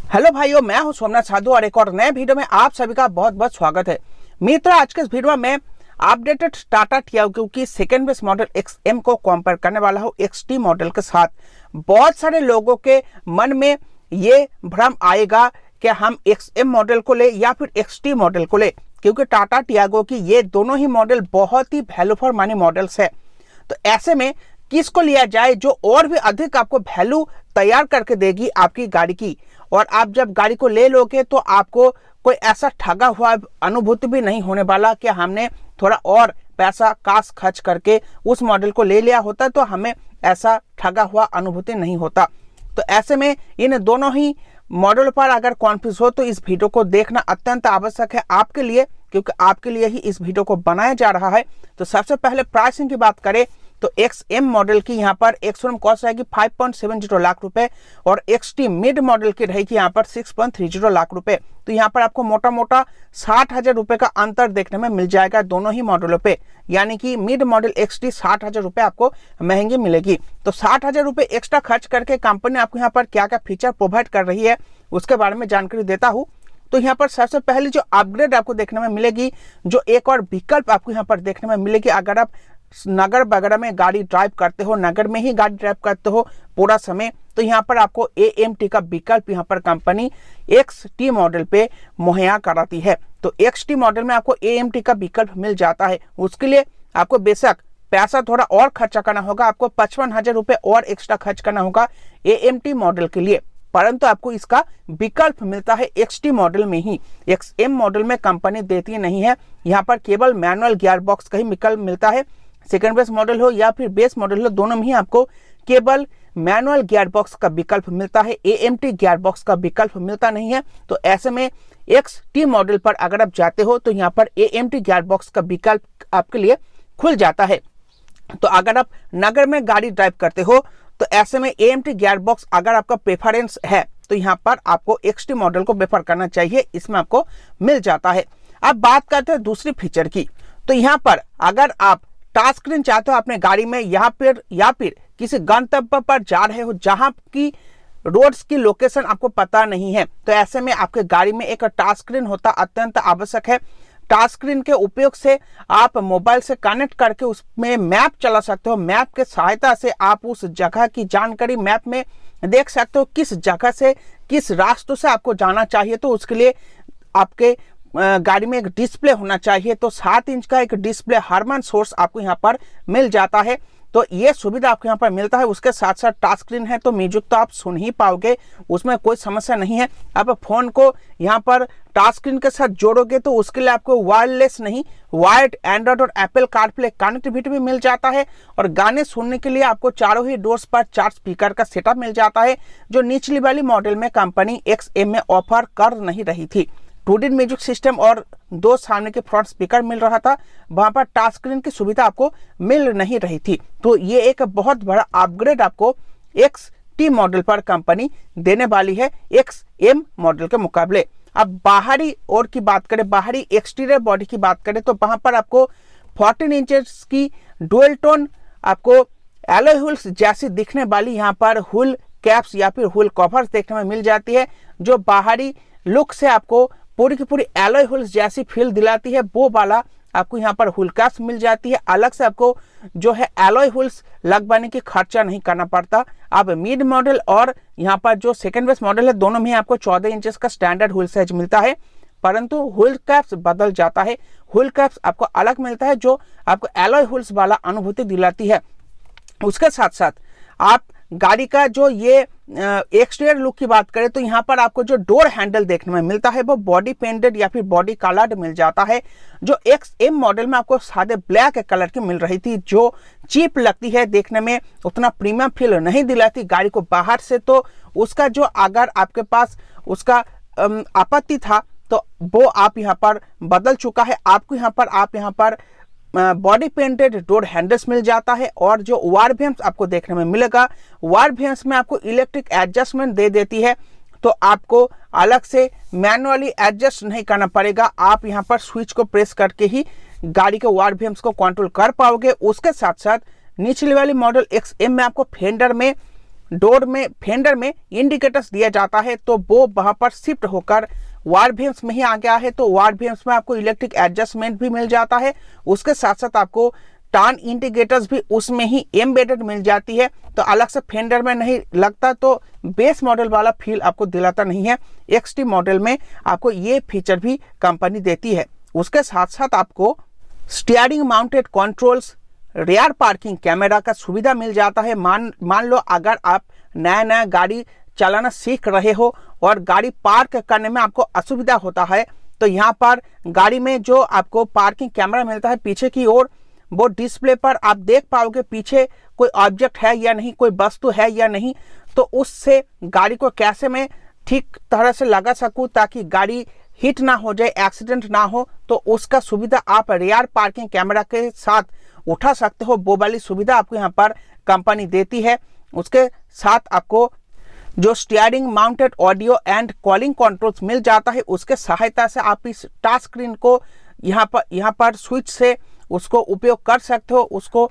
Hello भाइयों, मैं हूं सोमनाथ साधु और एक और नए वीडियो में आप सभी का बहुत बहुत स्वागत है। मित्रों, आज के इस वीडियो में मैं अपडेटेड टाटा टियागो की सेकेंड बेस मॉडल XM को कंपेयर करने वाला हूं XT मॉडल के साथ। बहुत सारे लोगों के मन में ये भ्रम आएगा कि हम XM मॉडल को ले या फिर XT मॉडल को ले, क्योंकि टाटा टियागो की ये दोनों ही मॉडल बहुत ही वैल्यू फॉर मनी मॉडल्स है। तो ऐसे में किसको लिया जाए जो और भी अधिक आपको वैल्यू तैयार करके देगी आपकी गाड़ी की, और आप जब गाड़ी को ले लोगे तो आपको कोई ऐसा ठगा हुआ अनुभूति भी नहीं होने वाला कि हमने थोड़ा और पैसा काश खर्च करके उस मॉडल को ले लिया होता तो हमें ऐसा ठगा हुआ अनुभूति नहीं होता। तो ऐसे में इन दोनों ही मॉडल पर अगर कॉन्फ्यूज हो तो इस वीडियो को देखना अत्यंत आवश्यक है आपके लिए, क्योंकि आपके लिए ही इस वीडियो को बनाया जा रहा है। तो सबसे पहले प्राइसिंग की बात करें तो XM मॉडल की यहाँ पर एक्स-शोरूम कॉस्ट रहेगी 5.70 लाख रुपए और XT मिड मॉडल की रहेगी यहाँ पर 6.30 लाख रुपए। तो यहाँ पर आपको मोटा मोटा 60,000 रुपए का अंतर देखने में मिल जाएगा दोनों ही मॉडलों पे, यानी कि मिड मॉडल XT 60,000 रुपए आपको महंगी मिलेगी। तो 60,000 रुपए एक्स्ट्रा खर्च करके कंपनी आपको यहाँ पर क्या क्या फीचर प्रोवाइड कर रही है उसके बारे में जानकारी देता हूँ। तो यहाँ पर सबसे पहले जो अपग्रेड आपको देखने में मिलेगी, जो एक और विकल्प आपको यहाँ पर देखने में मिलेगी, अगर आप नगर वगैरह में गाड़ी ड्राइव करते हो, नगर में ही गाड़ी ड्राइव करते हो पूरा समय, तो यहाँ पर आपको AMT का विकल्प यहाँ पर कंपनी XT मॉडल पे मुहैया कराती है। तो XT मॉडल में आपको AMT का विकल्प मिल जाता है। उसके लिए आपको बेशक पैसा थोड़ा और खर्चा करना होगा, आपको 55,000 रुपए और एक्स्ट्रा खर्च करना होगा AMT मॉडल के लिए, परंतु आपको इसका विकल्प मिलता है XT मॉडल में ही। XM मॉडल में कंपनी देती नहीं है, यहाँ पर केवल मैनुअल गियर बॉक्स का ही विकल्प मिलता है। सेकेंड बेस मॉडल हो या फिर बेस मॉडल हो, दोनों में ही आपको केवल मैनुअल गियर बॉक्स का विकल्प मिलता है, AMT गियर बॉक्स का विकल्प मिलता नहीं है। तो ऐसे में XT मॉडल पर अगर आप जाते हो तो यहाँ पर AMT गियर बॉक्स का विकल्प आपके लिए खुल जाता है। तो अगर आप नगर में गाड़ी ड्राइव करते हो तो ऐसे में AMT गियर बॉक्स अगर आपका प्रेफरेंस है तो यहाँ पर आपको XT मॉडल को प्रेफर करना चाहिए, इसमें आपको मिल जाता है। अब बात करते हैं दूसरी फीचर की, तो यहाँ पर अगर आप टच स्क्रीन चाहते हो अपने गाड़ी में या फिर किसी गंतव्य पर जा रहे हो जहां की रोड्स की लोकेशन आपको पता नहीं है, तो ऐसे में आपके गाड़ी में एक टच स्क्रीन होता अत्यंत आवश्यक है। टच स्क्रीन के उपयोग से आप मोबाइल से कनेक्ट करके उसमें मैप चला सकते हो। मैप के सहायता से आप उस जगह की जानकारी मैप में देख सकते हो, किस जगह से किस रास्तों से आपको जाना चाहिए। तो उसके लिए आपके गाड़ी में एक डिस्प्ले होना चाहिए, तो 7 इंच का एक डिस्प्ले हारमन सोर्स आपको यहाँ पर मिल जाता है। तो ये सुविधा आपको यहाँ पर मिलता है। उसके साथ साथ टच स्क्रीन है तो म्यूजिक तो आप सुन ही पाओगे, उसमें कोई समस्या नहीं है। आप फोन को यहाँ पर टच स्क्रीन के साथ जोड़ोगे तो उसके लिए आपको वायरलेस नहीं, वायर्ड एंड्रॉइड और एप्पल कारप्ले कनेक्टिविटी भी मिल जाता है। और गाने सुनने के लिए आपको चारों ही डोर्स पर 4 स्पीकर का सेटअप मिल जाता है, जो निचली वाली मॉडल में कंपनी XM में ऑफर कर नहीं रही थी। 2D म्यूजिक सिस्टम और 2 सामने के फ्रंट स्पीकर मिल रहा था, वहां पर टच स्क्रीन की सुविधा आपको मिल नहीं रही थी। तो ये एक बहुत बड़ा अपग्रेड आपको XT मॉडल पर कंपनी देने वाली है XM मॉडल के मुकाबले। अब बाहरी और की बात करें, बाहरी एक्सटीरियर बॉडी की बात करें तो वहां पर आपको 14 इंचेस की डुअल टोन आपको एलॉय व्हील्स जैसी दिखने वाली यहाँ पर व्हील कैप्स या फिर व्हील कवर्स देखने में मिल जाती है, जो बाहरी लुक से आपको पूरी की पूरी एलॉय व्हील्स जैसी फील दिलाती है। वो वाला आपको यहाँ पर व्हील कैप्स मिल जाती है। अलग से आपको जो है एलॉय व्हील्स लगवाने की खर्चा नहीं करना पड़ता। अब मिड मॉडल और यहाँ पर जो सेकंड बेस मॉडल है, दोनों में आपको 14 इंचेस का स्टैंडर्ड व्हील साइज मिलता है, परंतु व्हील कैप्स बदल जाता है। व्हील कैप्स आपको अलग मिलता है जो आपको एलॉय व्हील्स वाला अनुभूति दिलाती है। उसके साथ साथ आप गाड़ी का जो ये एक्सटीरियर लुक की बात करें तो यहाँ पर आपको जो डोर हैंडल देखने में मिलता है वो बॉडी पेंटेड या फिर बॉडी कलर्ड मिल जाता है, जो XM मॉडल में आपको सादे ब्लैक कलर की मिल रही थी, जो चीप लगती है, देखने में उतना प्रीमियम फील नहीं दिलाती गाड़ी को बाहर से। तो उसका जो अगर आपके पास उसका आपत्ति था तो वो आप यहाँ पर बदल चुका है। आपको यहाँ पर बॉडी पेंटेड डोर हैंडल्स मिल जाता है, और जो वारबेम्स आपको देखने में मिलेगा, वारबेम्स में आपको इलेक्ट्रिक एडजस्टमेंट दे देती है, तो आपको अलग से मैनुअली एडजस्ट नहीं करना पड़ेगा। आप यहाँ पर स्विच को प्रेस करके ही गाड़ी के वारबेम्स को कंट्रोल कर पाओगे। उसके साथ साथ निचली वाली मॉडल XM में आपको फेंडर में डोर में फेंडर में इंडिकेटर्स दिया जाता है तो वो वहां पर शिफ्ट होकर वार बीम्स में ही आ गया है। तो वार बीम्स में आपको इलेक्ट्रिक एडजस्टमेंट भी मिल जाता है, उसके साथ साथ आपको टर्न इंडिकेटर्स भी उसमें ही एम्बेडेड मिल जाती है। तो अलग से फेंडर में नहीं लगता, तो बेस मॉडल वाला फील आपको दिलाता नहीं है। एक्सटी मॉडल में आपको ये फीचर भी कंपनी देती है। उसके साथ साथ आपको steering mounted controls, rear parking camera का सुविधा मिल जाता है। मान लो अगर आप नया गाड़ी चलाना सीख रहे हो और गाड़ी पार्क करने में आपको असुविधा होता है, तो यहाँ पर गाड़ी में जो आपको पार्किंग कैमरा मिलता है पीछे की ओर, वो डिस्प्ले पर आप देख पाओगे पीछे कोई ऑब्जेक्ट है या नहीं, कोई वस्तु है या नहीं। तो उससे गाड़ी को कैसे मैं ठीक तरह से लगा सकूं ताकि गाड़ी हिट ना हो जाए, एक्सीडेंट ना हो, तो उसका सुविधा आप रियर पार्किंग कैमरा के साथ उठा सकते हो। वो वाली सुविधा आपको यहाँ पर कंपनी देती है। उसके साथ आपको जो steering mounted audio and calling controls मिल जाता है, उसके सहायता से आप इस टच स्क्रीन को यहाँ पर स्विच से उसको उपयोग कर सकते हो, उसको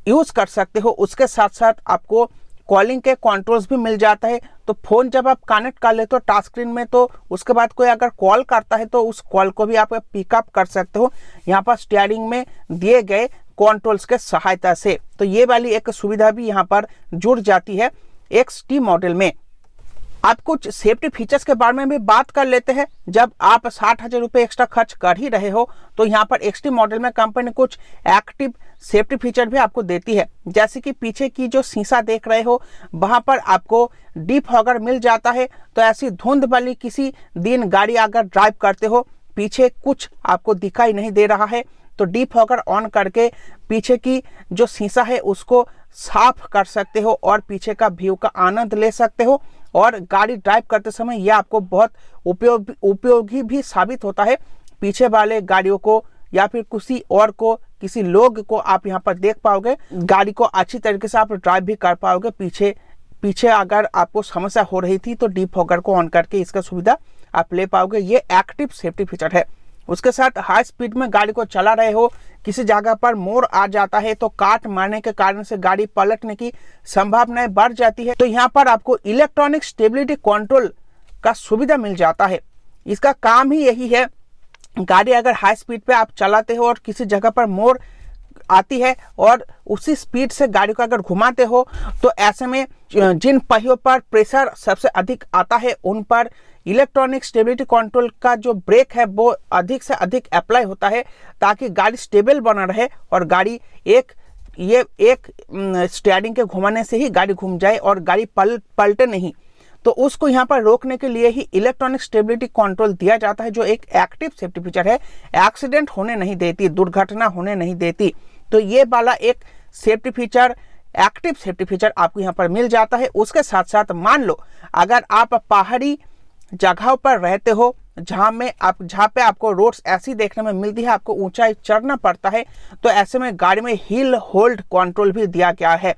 यूज कर सकते हो। उसके साथ साथ आपको कॉलिंग के कंट्रोल्स भी मिल जाता है। तो फोन जब आप कनेक्ट कर लेते हो टच स्क्रीन में, तो उसके बाद कोई अगर कॉल करता है तो उस कॉल को भी आप पिकअप कर सकते हो यहाँ पर स्टीयरिंग में दिए गए कंट्रोल्स के सहायता से। तो ये वाली एक सुविधा भी यहाँ पर जुड़ जाती है एक्सटी मॉडल में। आप कुछ सेफ्टी फीचर्स के बारे में भी बात कर लेते हैं। जब आप 60,000 रुपये एक्स्ट्रा खर्च कर ही रहे हो, तो यहाँ पर एक्सटी मॉडल में कंपनी कुछ एक्टिव सेफ्टी फीचर भी आपको देती है। जैसे कि पीछे की जो शीशा देख रहे हो, वहां पर आपको डिफॉगर मिल जाता है। तो ऐसी धुंध वाली किसी दिन गाड़ी अगर ड्राइव करते हो, पीछे कुछ आपको दिखाई नहीं दे रहा है, तो डिफॉगर ऑन करके पीछे की जो शीशा है उसको साफ कर सकते हो और पीछे का व्यू का आनंद ले सकते हो। और गाड़ी ड्राइव करते समय यह आपको बहुत उपयोगी भी साबित होता है। पीछे वाले गाड़ियों को या फिर किसी लोग को आप यहाँ पर देख पाओगे, गाड़ी को अच्छी तरीके से आप ड्राइव भी कर पाओगे। पीछे अगर आपको समस्या हो रही थी तो डिफॉगर को ऑन करके इसका सुविधा आप ले पाओगे। ये एक्टिव सेफ्टी फीचर है। उसके साथ हाई स्पीड में गाड़ी को चला रहे हो, किसी जगह पर मोड़ आ जाता है तो काट मारने के कारण से गाड़ी पलटने की संभावनाएं बढ़ जाती है। तो यहाँ पर आपको इलेक्ट्रॉनिक स्टेबिलिटी कंट्रोल का सुविधा मिल जाता है। इसका काम ही यही है, गाड़ी अगर हाई स्पीड पे आप चलाते हो और किसी जगह पर मोड़ आती है और उसी स्पीड से गाड़ी को अगर घुमाते हो, तो ऐसे में जिन पहियों पर प्रेशर सबसे अधिक आता है उन पर इलेक्ट्रॉनिक स्टेबिलिटी कंट्रोल का जो ब्रेक है वो अधिक से अधिक अप्लाई होता है, ताकि गाड़ी स्टेबल बना रहे और गाड़ी एक स्टीयरिंग के घुमाने से ही गाड़ी घूम जाए और गाड़ी पलटे नहीं। तो उसको यहाँ पर रोकने के लिए ही इलेक्ट्रॉनिक स्टेबिलिटी कंट्रोल दिया जाता है, जो एक एक्टिव सेफ्टी फीचर है। एक्सीडेंट होने नहीं देती, दुर्घटना होने नहीं देती। तो ये वाला एक safety feature, active safety feature आपको यहाँ पर मिल जाता है। उसके साथ साथ मान लो अगर आप पहाड़ी जगहों पर रहते हो जहाँ पे आपको रोड्स ऐसी देखने में मिलती है, आपको ऊंचाई चढ़ना पड़ता है, तो ऐसे में गाड़ी में हिल होल्ड कंट्रोल भी दिया गया है।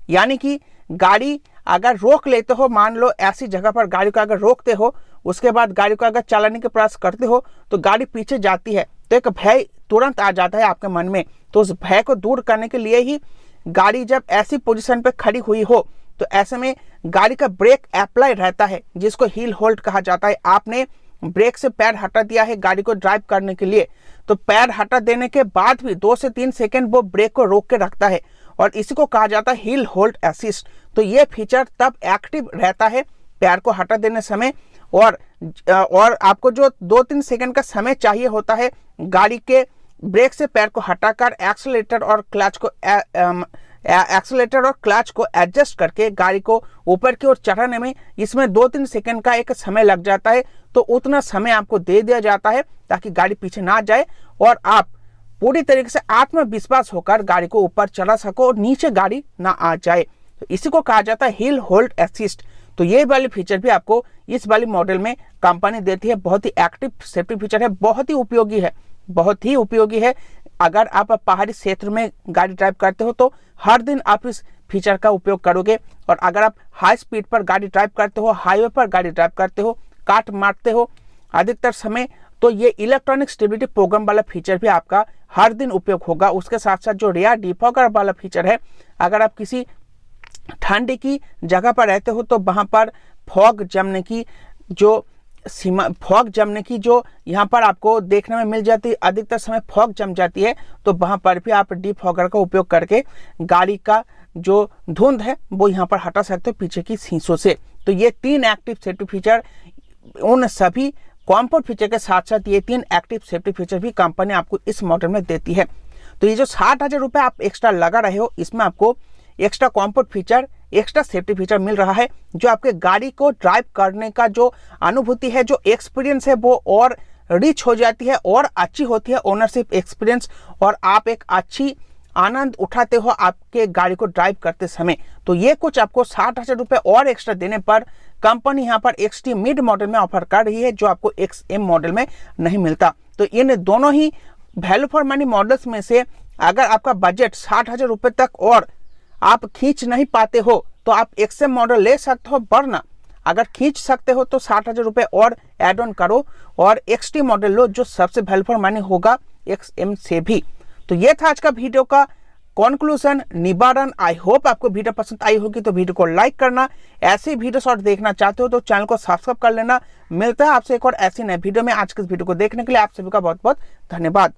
यानी कि गाड़ी अगर रोक लेते हो, मान लो ऐसी जगह पर गाड़ी को अगर रोकते हो, उसके बाद गाड़ी को अगर चलाने के प्रयास करते हो तो गाड़ी पीछे जाती है, तो एक भय तुरंत आ जाता है आपके मन में। तो उस भय को दूर करने के लिए ही गाड़ी जब ऐसी पोजीशन पे खड़ी हुई हो, तो ऐसे में गाड़ी का ब्रेक अप्लाई रहता है, जिसको हिल होल्ड कहा जाता है। आपने ब्रेक से पैर हटा दिया है गाड़ी को ड्राइव करने के लिए, तो पैर हटा देने के बाद भी 2 से 3 सेकेंड वो ब्रेक को रोक के रखता है, और इसी को कहा जाता है हिल होल्ड असिस्ट। तो ये फीचर तब एक्टिव रहता है पैर को हटा देने समय, और आपको जो 2-3 सेकेंड का समय चाहिए होता है गाड़ी के ब्रेक से पैर को हटाकर एक्सेलेरेटर और क्लच को एडजस्ट करके गाड़ी को ऊपर की ओर चढ़ाने में, इसमें 2-3 सेकेंड का एक समय लग जाता है। तो उतना समय आपको दे दिया जाता है ताकि गाड़ी पीछे ना जाए और आप पूरी तरीके से आत्मविश्वास होकर गाड़ी को ऊपर चढ़ा सको और नीचे गाड़ी ना आ जाए। तो इसी को कहा जाता है हिल होल्ड असिस्ट। तो ये वाली फीचर भी आपको इस वाली मॉडल में कंपनी देती है। बहुत ही एक्टिव सेफ्टी फीचर है, बहुत ही उपयोगी है। अगर आप पहाड़ी क्षेत्र में गाड़ी ड्राइव करते हो तो हर दिन आप इस फीचर का उपयोग करोगे, और अगर आप हाई स्पीड पर गाड़ी ड्राइव करते हो, हाईवे पर गाड़ी ड्राइव करते हो, काट मारते हो अधिकतर समय, तो ये इलेक्ट्रॉनिक स्टेबिलिटी प्रोग्राम वाला फीचर भी आपका हर दिन उपयोग होगा। उसके साथ साथ जो रियर डिफॉगर वाला फीचर है, अगर आप किसी ठंड की जगह पर रहते हो तो वहाँ पर फॉग जमने की जो यहाँ पर आपको देखने में मिल जाती है, अधिकतर समय फॉग जम जाती है, तो वहाँ पर भी आप डिफॉगर का उपयोग करके गाड़ी का जो धुंध है वो यहाँ पर हटा सकते हो पीछे की शीशों से। तो ये 3 एक्टिव सेफ्टी फीचर, उन सभी कॉम्फर्ट फीचर के साथ साथ ये 3 एक्टिव सेफ्टी फीचर भी कंपनी आपको इस मॉडल में देती है। तो ये जो 60,000 रुपये आप एक्स्ट्रा लगा रहे हो, इसमें आपको extra comfort feature, extra safety feature मिल रहा है, जो आपके गाड़ी को ड्राइव करने का जो अनुभूति है, जो एक्सपीरियंस है, वो और रिच हो जाती है और अच्छी होती है ओनरशिप एक्सपीरियंस, और आप एक अच्छी आनंद उठाते हो आपके गाड़ी को ड्राइव करते समय। तो ये कुछ आपको 60,000 रुपये और एक्स्ट्रा देने पर कंपनी यहाँ पर XT मिड मॉडल में ऑफर कर रही है, जो आपको XM मॉडल में नहीं मिलता। तो इन दोनों ही वैल्यू फॉर मनी मॉडल्स में से अगर आपका बजट 60,000 रुपये तक और आप खींच नहीं पाते हो तो आप XM मॉडल ले सकते हो, वरना अगर खींच सकते हो तो 60,000 रुपये और एड ऑन करो और XT मॉडल लो, जो सबसे वैल्यू फॉर मनी होगा XM से भी। तो ये था आज का वीडियो का कंक्लूजन, निवारण। आई होप आपको वीडियो पसंद आई होगी, तो वीडियो को लाइक करना, ऐसे वीडियोस और देखना चाहते हो तो चैनल को सब्सक्राइब कर लेना। मिलता है आपसे एक और ऐसी नई वीडियो में। आज के इस वीडियो को देखने के लिए आप सभी का बहुत बहुत धन्यवाद।